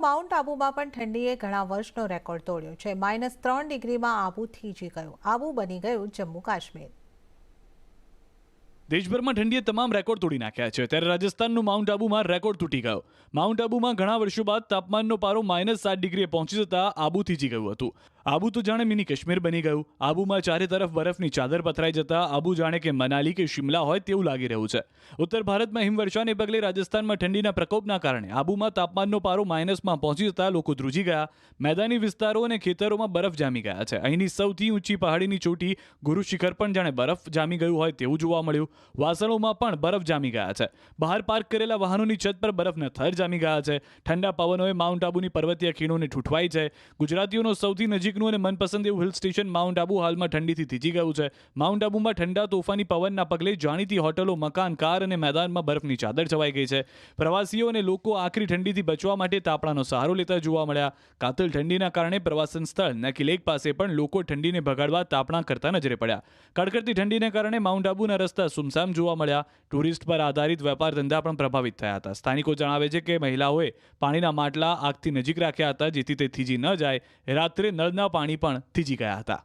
Mount આબુમાં પણ ઠંડીએ ઘણા વર્ષનો રેકોર્ડ તોડ્યો છે. -3 ડિગ્રીમાં આબુ થીજી ગયું. આબુ બની ગયું જમ્મુ કાશ્મીર. દેશભરમાં ઠંડીએ તમામ રેકોર્ડ તોડી નાખ્યા છે. ત્યારે રાજસ્થાનનું માઉન્ટ આબુમાં રેકોર્ડ તૂટી ગયો. માઉન્ટ આબુમાં ઘણા વર્ષો બાદ તાપમાનનો પારો -7 ડિગ્રીએ પહોંચી જતા આબુ થીજી ગયું હતું. આબુ તો જાણે મિની કાશ્મીર બની ગયું. આબુમાં ચારે તરફ બરફની ચાદર પથરાઈ જતા આબુ જાણે કે મનાલી કે શિમલા હોય તેવું લાગી રહ્યું છે. ઉત્તર ભારતમાં હિમવર્ષાને પગલે રાજસ્થાનમાં ઠંડીના પ્રકોપના કારણે આબુમાં તાપમાનનો પારો માઇનસમાં પહોંચી જતા લોકો ધ્રુજી ગયા. મેદાની વિસ્તારો અને ખેતરોમાં બરફ જામી ગયા છે. અહીંની સૌથી ઊંચી પહાડીની ચોટી ગુરુ શિખર પણ જાણે બરફ જામી ગયું હોય તેવું જોવા મળ્યું. વાસણોમાં પણ બરફ જામી ગયા છે. બહાર પાર્ક કરેલા વાહનોની છત પર બરફના થર જામી ગયા છે. ઠંડા પવનોએ માઉન્ટ આબુની પર્વતીય ખીણોને ઠૂંઠવાઈ છે. ગુજરાતીઓનો સૌથી નજીકનું અને મનપસંદ એવું હિલ સ્ટેશન માઉન્ટ આબુ હાલમાં ઠંડીથી થીજી ગયું છે. માઉન્ટ આબુમાં ઠંડા તોફાની પવનના પગલે જાણીતી હોટલો, મકાન, કાર અને મેદાનમાં બરફની ચાદર છવાઈ ગઈ છે. પ્રવાસીઓ અને લોકો આકરી ઠંડીથી બચવા માટે તાપણાનો સહારો લેતા જોવા મળ્યા. કાતિલ ઠંડીના કારણે પ્રવાસન સ્થળ નકી લેક પાસે પણ લોકો ઠંડીને ભગાડવા તાપણા કરતા નજરે પડ્યા. કડકડતી ઠંડીને કારણે માઉન્ટ આબુના રસ્તા સુમસામ જોવા મળ્યા. ટુરિસ્ટ પર આધારિત વેપાર ધંધા પણ પ્રભાવિત થયા હતા. સ્થાનિકો જણાવે છે કે મહિલાઓએ પાણીના માટલા આગથી નજીક રાખ્યા હતા જેથી તે થીજી ન જાય. રાત્રે નળના પાણી પણ થીજી ગયા હતા.